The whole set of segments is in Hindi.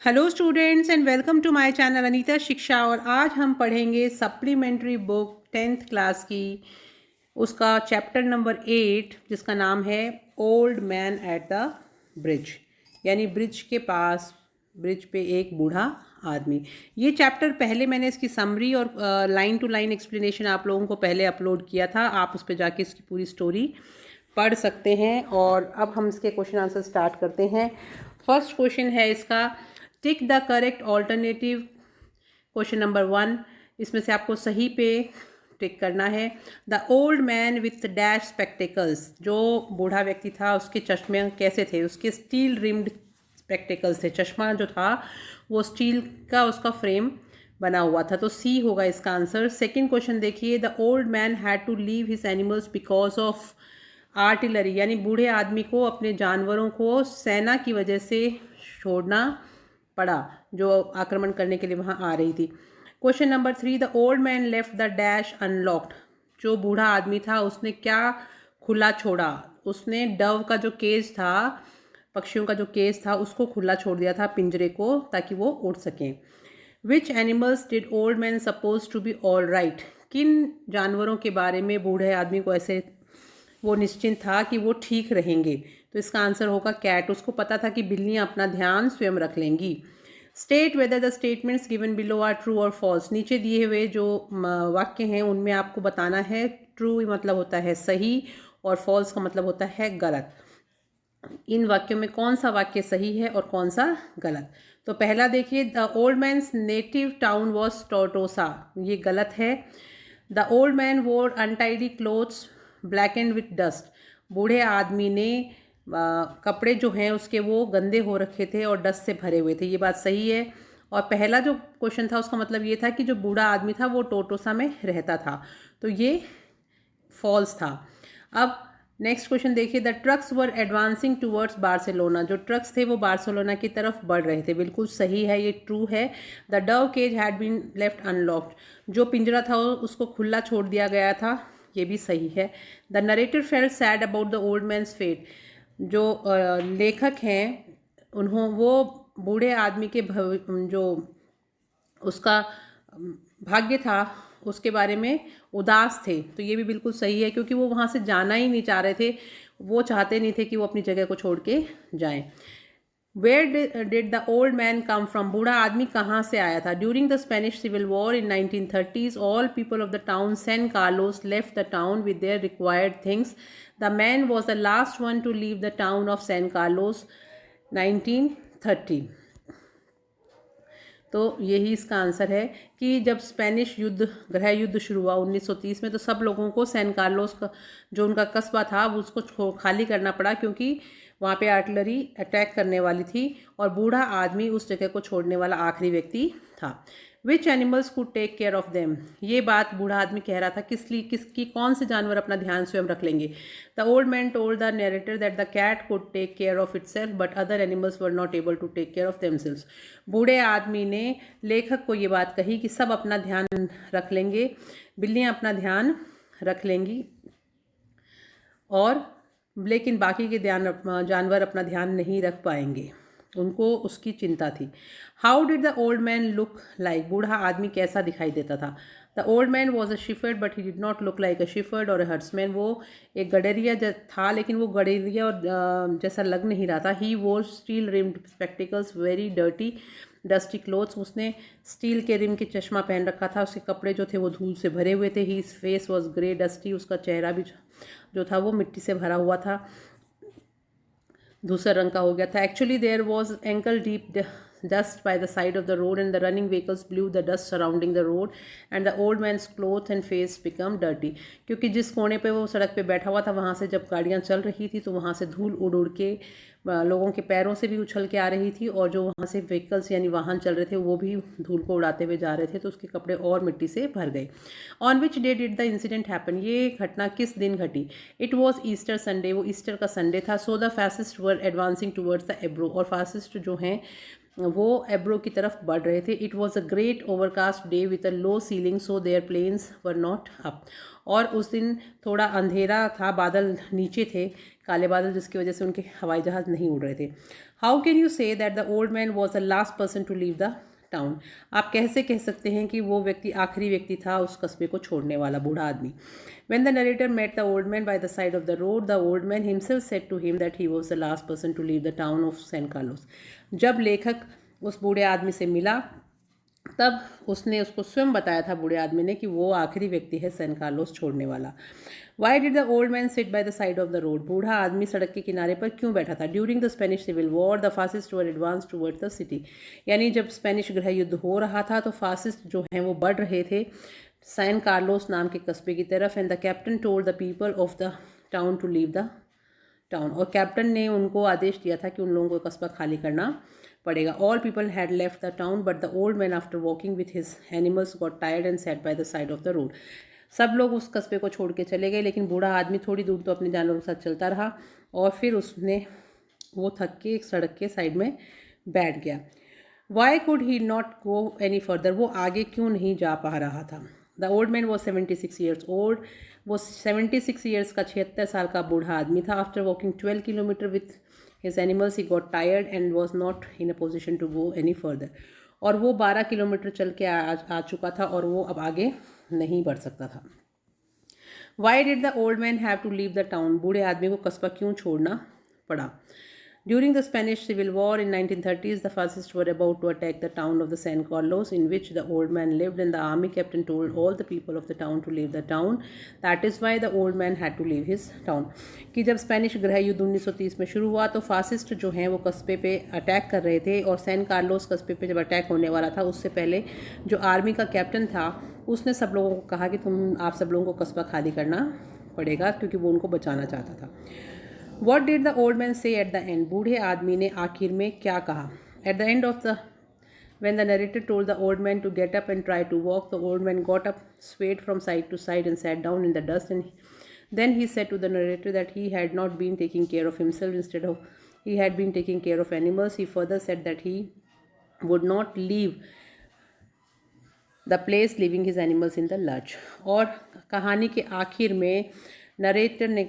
Hello students and welcome to my channel Anita Shiksha. और आज हम पढ़ेंगे सप्लीमेंट्री बुक 10th क्लास की, उसका चैप्टर नंबर 8 जिसका नाम है old man at the bridge, यानी ब्रिज के पास, ब्रिज पे एक बूढ़ा आदमी। ये चैप्टर पहले मैंने इसकी समरी और लाइन टू लाइन एक्सप्लेनेशन आप लोगों को पहले अपलोड किया था। आप उस पर जाके इसकी पूरी स्टोरी पढ़ सकते हैं। और अब हम इसके क्वेश्चन आंसर स्टार्ट करते हैं। फर्स्ट क्वेश्चन है इसका, tick the correct alternative. Question number 1, इसमें से आपको सही पे टिक करना है। The old man with dash spectacles, जो बूढ़ा व्यक्ति था उसके चश्मे कैसे थे? उसके स्टील रिम्ड स्पेक्टिकल्स थे। चश्मा जो था वो स्टील का उसका फ्रेम बना हुआ था, तो सी होगा इसका आंसर। सेकंड क्वेश्चन देखिए, the old man had to leave his animals because of artillery, यानी बूढ़े आदमी को अपने जानवरों को सेना की वजह से छोड़ना पड़ा जो आक्रमण करने के लिए वहां आ रही थी। Question number 3, the old man left the dash unlocked, जो बूढ़ा आदमी था उसने क्या खुला छोड़ा? उसने डव का जो केज था, पक्षियों का जो केज था, उसको खुला छोड़ दिया था पिंजरे को, ताकि वो उड़ सकें। Which animals did old man suppose to be all right, किन जानवरों के बारे में बूढ़े आदमी को ऐसे वो निश्चिंत था कि वो ठीक रहेंगे? तो इसका आंसर होगा कैट। उसको पता था कि बिल्लियां अपना ध्यान स्वयं रख लेंगी। State whether the statements given below are true और फॉल्स, नीचे दिए हुए जो वाक्य हैं उनमें आपको बताना है। ट्रू मतलब होता है सही और फॉल्स का मतलब होता है गलत। इन वाक्यों में कौन सा वाक्य सही है और कौन सा गलत? तो पहला देखिए, the old man's native town was Tortosa, ये गलत है। The old man wore untidy clothes black and with dust, बूढ़े आदमी ने कपड़े जो हैं उसके वो गंदे हो रखे थे और डस्ट से भरे हुए थे, ये बात सही है। और पहला जो क्वेश्चन था उसका मतलब ये था कि जो बूढ़ा आदमी था वो टोटोसा में रहता था, तो ये फॉल्स था। अब नेक्स्ट क्वेश्चन देखिए, the trucks were advancing towards Barcelona, जो ट्रक्स थे वो बार्सिलोना की तरफ बढ़ रहे थे, बिल्कुल सही है, ये ट्रू है। The dove cage had been left unlocked, जो पिंजरा था उसको खुला छोड़ दिया गया था, ये भी सही है। The narrator felt sad about the old man's fate, जो लेखक हैं वो बूढ़े आदमी के जो उसका भाग्य था उसके बारे में उदास थे, तो ये भी बिल्कुल सही है, क्योंकि वो वहाँ से जाना ही नहीं चाह रहे थे, वो चाहते नहीं थे कि वो अपनी जगह को छोड़ के जाएं। Where did the old man come from, बूढ़ा आदमी कहाँ से आया था? During the Spanish civil war in 1930s all people of the town San Carlos left the town with their required things. The man was the last one to leave the town of San Carlos 1930। तो यही इसका आंसर है कि जब स्पेनिश युद्ध, गृह युद्ध शुरू हुआ 1930 में, तो सब लोगों को सैन कार्लोस का जो उनका कस्बा था वो उसको खाली करना पड़ा, क्योंकि वहाँ पे आर्टिलरी अटैक करने वाली थी और बूढ़ा आदमी उस जगह को छोड़ने वाला आखिरी व्यक्ति था। Which animals could take care of them, ये बात बूढ़ा आदमी कह रहा था किसकी कौन से जानवर अपना ध्यान स्वयं रख लेंगे? The old man told the narrator that the cat could take care of itself but other animals were not able to take care of themselves, बूढ़े आदमी ने लेखक को ये बात कही कि सब अपना ध्यान रख लेंगे, बिल्लियाँ अपना ध्यान रख लेंगी, और लेकिन बाकी के जानवर अपना ध्यान नहीं रख पाएंगे, उनको उसकी चिंता थी। How did the old man look like, बूढ़ा आदमी कैसा दिखाई देता था? The old man was a shepherd but he did not look like a shepherd or a herdsmen, वो एक गडेरिया था लेकिन वो गडेरिया और जैसा लग नहीं रहा था। ही वोर steel rimmed spectacles very dirty dusty clothes, उसने स्टील के रिम के चश्मा पहन रखा था, उसके कपड़े जो थे वो धूल से भरे हुए थे। ही फेस वॉज ग्रे डस्टी, उसका चेहरा भी जो था वो मिट्टी से भरा हुआ था, धूसर रंग का हो गया था। Actually there was ankle deep dust by the side of the road and the running vehicles blew the dust surrounding the road and the old man's clothes and face become dirty, क्योंकि जिस कोने पे वो सड़क पे बैठा हुआ था वहाँ से जब गाड़ियाँ चल रही थी तो वहाँ से धूल उड़ उड़ के लोगों के पैरों से भी उछल के आ रही थी, और जो वहाँ से व्हीकल्स यानी वाहन चल रहे थे वो भी धूल को उड़ाते हुए जा रहे थे, तो उसके कपड़े और मिट्टी से भर गए। On which day did the incident happen, ये घटना किस दिन घटी? इट वॉज ईस्टर संडे, वो ईस्टर का संडे था। So the fascist were advancing towards the Ebro, और फासिस्ट जो हैं वो एब्रो की तरफ बढ़ रहे थे। It was a great overcast day with a low ceiling so their planes were not up. और उस दिन थोड़ा अंधेरा था, बादल नीचे थे, काले बादल, जिसकी वजह से उनके हवाई जहाज़ नहीं उड़ रहे थे। How can you say that the old man was the last person to leave the town. आप कैसे कह सकते हैं कि वो व्यक्ति आखिरी व्यक्ति था उस कस्बे को छोड़ने वाला, बूढ़ा आदमी। When the narrator met the old man by the side of the road, the old man himself said to him that he was the last person to leave the town of San Carlos. जब लेखक उस बूढ़े आदमी से मिला तब उसने उसको स्वयं बताया था, बूढ़े आदमी ने, कि वो आखिरी व्यक्ति है सैन कार्लोस छोड़ने वाला। Why did the old man sit by the side of the road. बूढ़ा आदमी सड़क के किनारे पर क्यों बैठा था। During the Spanish civil war the fascist were advance towards the city. यानी जब स्पेनिश गृह युद्ध हो रहा था तो फासिस्ट जो हैं वो बढ़ रहे थे सैन कार्लोस नाम के कस्बे की तरफ। And the captain told the people of the town to leave the town. और कैप्टन ने उनको आदेश दिया था कि उन लोगों को कस्बा खाली करना पड़ेगा। All people had left the town but the old man after walking with his animals got tired and set bye the side of the road. सब लोग उस कस्बे को छोड़ के चले गए, लेकिन बूढ़ा आदमी थोड़ी दूर तो अपने जानवरों के साथ चलता रहा और फिर वो थक के एक सड़क के साइड में बैठ गया। Y could he not go any further. वो आगे क्यों नहीं जा पा रहा था। The old man was 76 years old. वो 76 ईयर्स का 76 साल का बूढ़ा आदमी था। After walking 12 kilometre with his animals he got tired and was not in a position to go any further. और वो 12 किलोमीटर चल के आ चुका था और वो अब आगे नहीं बढ़ सकता था। Why did the old man have to leave the town. बूढ़े आदमी को कस्बा क्यों छोड़ना पड़ा। During the Spanish Civil War in 1930s, the fascists were about to attack the town of the San Carlos, in which the old man lived, and the army captain told all the people of the town to leave the town. That is why the old man had to leave his town. कि जब स्पेनिश गृह युद्ध 1930 में शुरू हुआ तो फासिस्ट जो हैं वो कस्बे पे अटैक कर रहे थे, और सैन कार्लोस कस्बे पे जब अटैक होने वाला था उससे पहले जो आर्मी का कैप्टन था उसने सब लोगों को कहा कि आप सब लोगों को कस्बा खाली करना पड़ेगा, क्योंकि वो उनको बचाना चाहता था। What did the old man say at the end? बूढ़े आदमी ने आखिर में क्या कहा। At the end of the when the narrator told the old man to get up and try to walk, the old man got up, swayed from side to side, and sat down in the dust. And then he said to the narrator that he had not been taking care of himself, instead of he had been taking care of animals. He further said that he would not leave the place, leaving his animals in the lurch. और कहानी के आखिर में नरेटर ने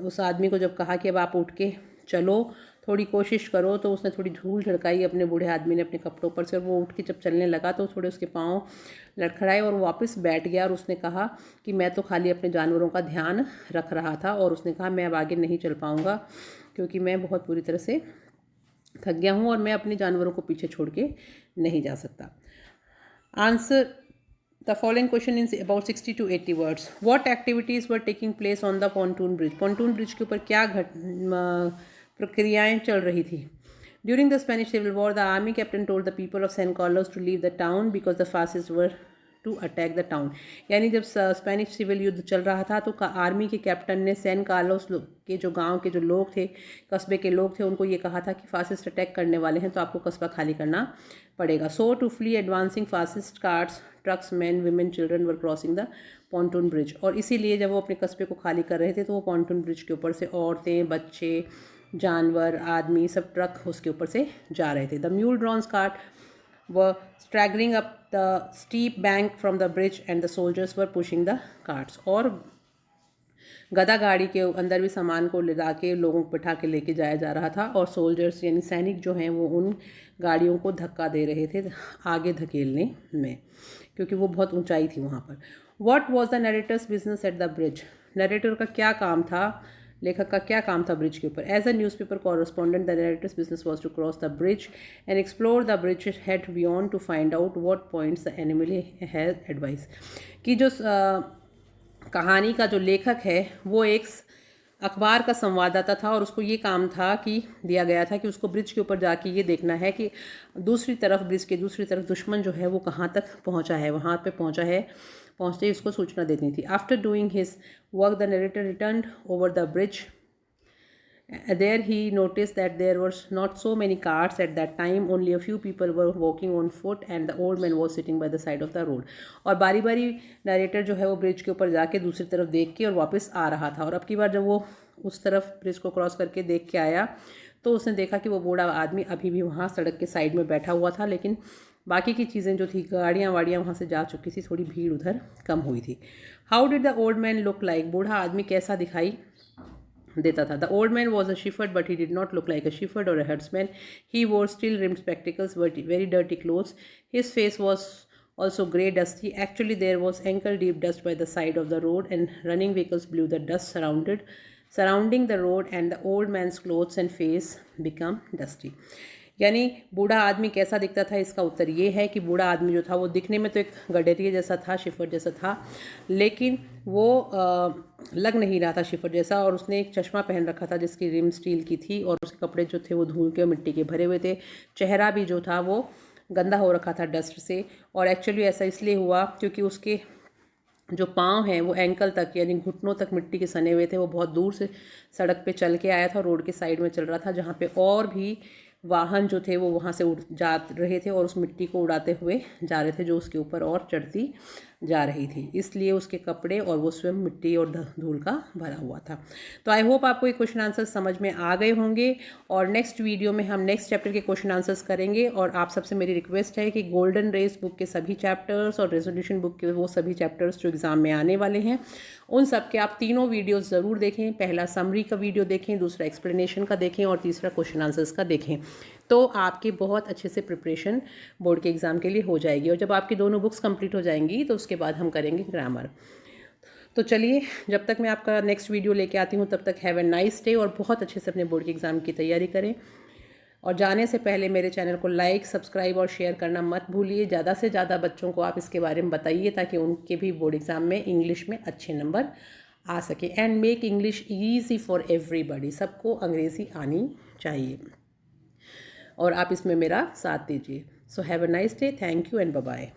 उस आदमी को जब कहा कि अब आप उठ के चलो, थोड़ी कोशिश करो, तो उसने थोड़ी धूल झड़काई अपने बूढ़े आदमी ने अपने कपड़ों पर से, और वो उठ के जब चलने लगा तो थोड़े उसके पाँव लड़खड़ाए और वो वापस बैठ गया। और उसने कहा कि मैं तो खाली अपने जानवरों का ध्यान रख रहा था, और उसने कहा मैं अब आगे नहीं चल पाऊँगा क्योंकि मैं बहुत बुरी तरह से थक गया हूँ और मैं अपने जानवरों को पीछे छोड़ के नहीं जा सकता। Answer The following question is about 60 to 80 words. What activities were taking place on the pontoon bridge? Pontoon bridge के ऊपर क्या प्रक्रियाएं चल रही थी। During the Spanish Civil War, the army captain told the people of San Carlos to leave the town because the fascists were to attack the town. यानी जब स्पेनिश सिविल युद्ध चल रहा था तो आर्मी के कैप्टन ने सैन कार्लोस के जो गांव के जो लोग थे, कस्बे के लोग थे, उनको ये कहा था कि फासिस्ट अटैक करने वाले हैं तो आपको कस्बा खाली करना पड़ेगा। So to flee advancing fascist cars, trucks, man, women, children were crossing the pontoon bridge. और इसीलिए जब वो अपने कस्बे को खाली कर रहे थे तो वो पॉन्टून ब्रिज के ऊपर से औरतें, बच्चे, जानवर, आदमी सब ट्रक उसके ऊपर से जा रहे थे। The mule drones cart were staggering up the steep bank from the bridge and the soldiers were pushing the carts. और गधा गाड़ी के अंदर भी सामान को ले के लोगों को बिठा के लेके जाया जा रहा था, और सोल्जर्स यानी सैनिक जो हैं वो उन गाड़ियों को धक्का दे रहे थे आगे धकेलने में, क्योंकि वो बहुत ऊंचाई थी वहाँ पर। What was the narrator's business at the bridge? Narrator का क्या काम था, लेखक का क्या काम था ब्रिज के ऊपर। As a newspaper correspondent the narrator's business was to cross the bridge and explore the bridge head beyond to find out what points the animal has advice. कि जो कहानी का जो लेखक है वो एक अखबार का संवाददाता था, और उसको ये काम था कि दिया गया था कि उसको ब्रिज के ऊपर जाके ये देखना है कि दूसरी तरफ, ब्रिज के दूसरी तरफ दुश्मन जो है वो कहाँ तक पहुँचा है, वहाँ पे पहुँचा है, पहुँचते ही उसको सूचना देनी थी। After doing his work the narrator returned over the bridge. There he noticed that there were not so many carts at that time. Only a few people were walking on foot and the old man was sitting by the side of the road. और बारी बारी नरेटर जो है वो ब्रिज के ऊपर जाके दूसरी तरफ देख के और वापस आ रहा था। और अब की बार जब वो उस तरफ ब्रिज को क्रॉस करके देख के आया तो उसने देखा कि वो बूढ़ा आदमी अभी भी वहाँ सड़क के साइड में बैठा हुआ था, लेकिन बाकी की चीज़ें जो थी, गाड़ियाँ वाड़ियाँ वहाँ से जा चुकी थी, थोड़ी भीड़ उधर कम हुई थी। How did the old man look like? बूढ़ा आदमी कैसा दिखाई देता था? The old man was a shepherd but he did not look like a shepherd or a herdsman. He wore steel rimmed spectacles but very dirty clothes. His face was also grey dusty. Actually there was ankle deep dust by the side of the road and running vehicles blew the dust surrounding the road, and the old man's clothes and face become dusty. यानी बूढ़ा आदमी कैसा दिखता था, इसका उत्तर ये है कि बूढ़ा आदमी जो था वो दिखने में तो एक गडेरिया जैसा था, शिफर जैसा था, लेकिन वो लग नहीं रहा था शिफर जैसा, और उसने एक चश्मा पहन रखा था जिसकी रिम स्टील की थी, और उसके कपड़े जो थे वो धूल के और मिट्टी के भरे हुए थे। चेहरा भी जो था वो गंदा हो रखा था डस्ट से, और एक्चुअली ऐसा इसलिए हुआ क्योंकि उसके जो पाँव हैं वो एंकल तक यानी घुटनों तक मिट्टी के सने हुए थे। वो बहुत दूर से सड़क पे चल के आया था, रोड के साइड में चल रहा था, जहाँ पे और भी वाहन जो थे वो वहाँ से उड़ जा रहे थे और उस मिट्टी को उड़ाते हुए जा रहे थे जो उसके ऊपर और चढ़ती जा रही थी, इसलिए उसके कपड़े और वो स्वयं मिट्टी और धूल का भरा हुआ था। तो आई होप आपको ये क्वेश्चन आंसर समझ में आ गए होंगे, और नेक्स्ट वीडियो में हम नेक्स्ट चैप्टर के क्वेश्चन आंसर्स करेंगे। और आप सबसे मेरी रिक्वेस्ट है कि गोल्डन रेस बुक के सभी चैप्टर्स और रेजोल्यूशन बुक के वो सभी चैप्टर्स जो एग्ज़ाम में आने वाले हैं उन सब के आप तीनों वीडियोज़ ज़रूर देखें। पहला समरी का वीडियो देखें, दूसरा एक्सप्लेनेशन का देखें, और तीसरा क्वेश्चन आंसर्स का देखें, तो आपकी बहुत अच्छे से प्रिपरेशन बोर्ड के एग्ज़ाम के लिए हो जाएगी। और जब आपकी दोनों बुक्स कंप्लीट हो जाएंगी तो उसके बाद हम करेंगे ग्रामर। तो चलिए, जब तक मैं आपका नेक्स्ट वीडियो लेके आती हूँ तब तक हैव ए नाइस डे, और बहुत अच्छे से अपने बोर्ड के एग्ज़ाम की तैयारी करें। और जाने से पहले मेरे चैनल को लाइक, सब्सक्राइब और शेयर करना मत भूलिए। ज़्यादा से ज़्यादा बच्चों को आप इसके बारे में बताइए ताकि उनके भी बोर्ड एग्ज़ाम में इंग्लिश में अच्छे नंबर आ सके। And make English easy for everybody, सबको अंग्रेज़ी आनी चाहिए, और आप इसमें मेरा साथ दीजिए। So have a nice day, thank you and bye bye.